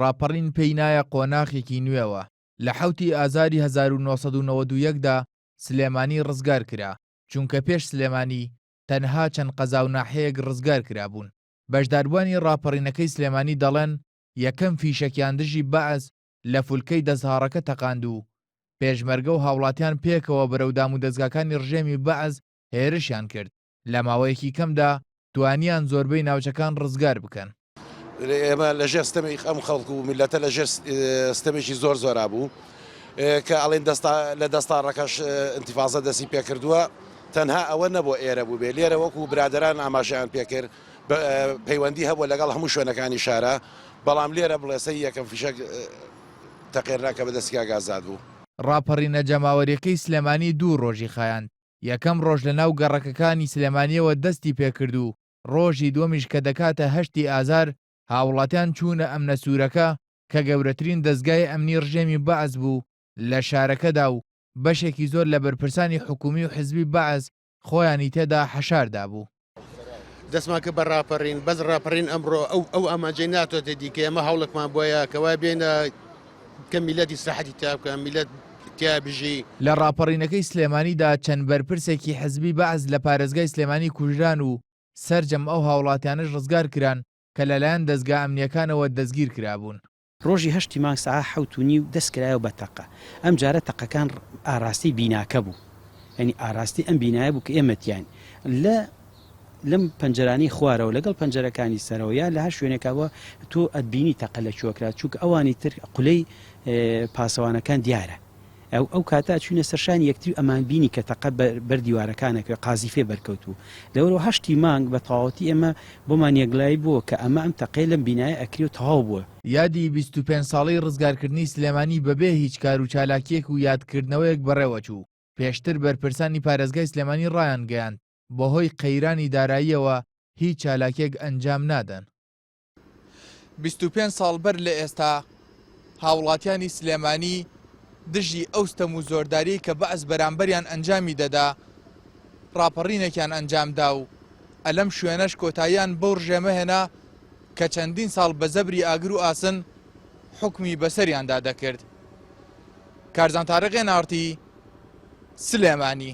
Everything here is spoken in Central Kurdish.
ڕاپەڕین پێی نایە قۆناغێکی نوێوە. لە 7 ئازاری 1992دا سلێمانی ڕزگار کرا، چونکە پێش سلێمانی تەنها چەند قەزا و ناحەیەک ڕزگار کرابوون. بەشداربوانی ڕاپەڕینەکەی سلێمانی دەڵێن یەکەم فیشەکیان دژی بەعز لە فولکەی دەسهاڕەکە تەقاند و پێشمەرگە و هاوڵاتیان پێکەوە بەرەودام و دەستگاکانی ڕژێمی بەعز هێرشیان کرد. لە ماوەیەکی کەمدا توانیان زۆربەی ناوچەکان ڕزگار بکەن. ئێمە لەژێر ستەمی ئەم خەڵک و میلەتە لەژێر ستەمێکی زۆر زۆرا بوو کە ئەڵێن لە دەستاڕەکەش ئینتیفازە دەستی پێکردووە. تەنها ئەوە نەبوو ئێرە بوو بێ، لێرە وەکو برادران ئاماژەیان پێکرد پەیوەندی هەبوو لەگەڵ هەموو شوێنەکانی شارە، بەڵام لێرە بڵێسەی یەکەم فیشەک تەقێرراکە بە دەستگا گازاد بوو. ڕاپەڕینە جەماوەریەکەی سلێمانی 2 ڕۆژی خایاند. یەکەم ڕۆژ لە ناو گەڕەکەکانی سلێمانیەوە دەستی پێکرد و ڕۆژی دووەمیش کە دەکاتە 8 ئازار هاوڵاتیان چوونە ئەمنە سوورەکە کە گەورەترین دەستگای ئەمنی ڕژێمی بەعز بوو لە شارەکەدا و بەشێکی زۆر لە بەرپرسانی حکومی و حزبی بەعز خۆیانی تێدا حەشاردا بوو. دەستمان کە بە ڕاپەڕین بەس ڕاپەڕین ئەمڕۆ ئەو ئامانجەی ناتۆتە دیکە ئێمە هەوڵێکمان بۆیە کەوا بێنە کە میلەتی ساحەتی تا بکە میلەت تیا بژی. لە ڕاپەڕینەکەی سلێمانیدا چەند بەرپرسێکی حزبی بەعز لە پارێزگای سلێمانی کوژران و سەرجەم ئەو هاوڵاتیانش ڕزگار کران کە لەلایەن دەستگا ئەمنیەکانەوە دەستگیر کرابوون. ڕۆژی 8 مانگ ساعت 7:30 دەستکرایەوە بە تەقە. ئەم جارە تەقەکان ئاراستی بیناکە بوو، ینی ئاراستی ئەم بینایە بوو کە ئێمەتیان لەم پەنجەرانی خوارەوە لەگەڵ پەنجەرەکانی سەرەوە یا لە هەر شوێنێکەوە تۆ ئەتبینی تەقە لە چووەکرات، چونکە ئەوانی تر قولەی پاسەوانەکان دیارە. ئەو کاتا چوونە سەرشانی یەکتری ئەمان بینی کە تەقە بەردیوارەکانەکە قازیفێ بەرکەوتوو. لەوەرەوە 8 مانگ بە تەواوەتی ئێمە بۆمان یەکلای بووە کە ئەمە ئەم تەقەی لەم بینایە ئەکری و تەواو بووە. یادی 25 ساڵەی ڕزگارکردنی سلێمانی بەبێ هیچ کار و چالاکیەک و یادکردنەوەیەک بەڕێوە چوو. پێشتر بەرپرسانی پارێزگای سلێمانی ڕایان گەیاند بەهۆی قەیرانی داراییەوە هیچ چالاکیەک ئەنجام نادەن. 25 ساڵ بەر لە ئێستا هاوڵاتیانی سلێمانی دژی ئەوستەم و زۆرداری کە بەعز بەرامبەریان ئەنجامی دەدا ڕاپەڕینێکیان ئەنجامدا و ئەلەم شوێنەش کۆتاییان بەو ڕژێمە هێنا کە چەندین ساڵ بە زەبری ئاگر و ئاسن حکمی بەسەریاندا دەکرد. کارزان تارق نارتی، سلێمانی.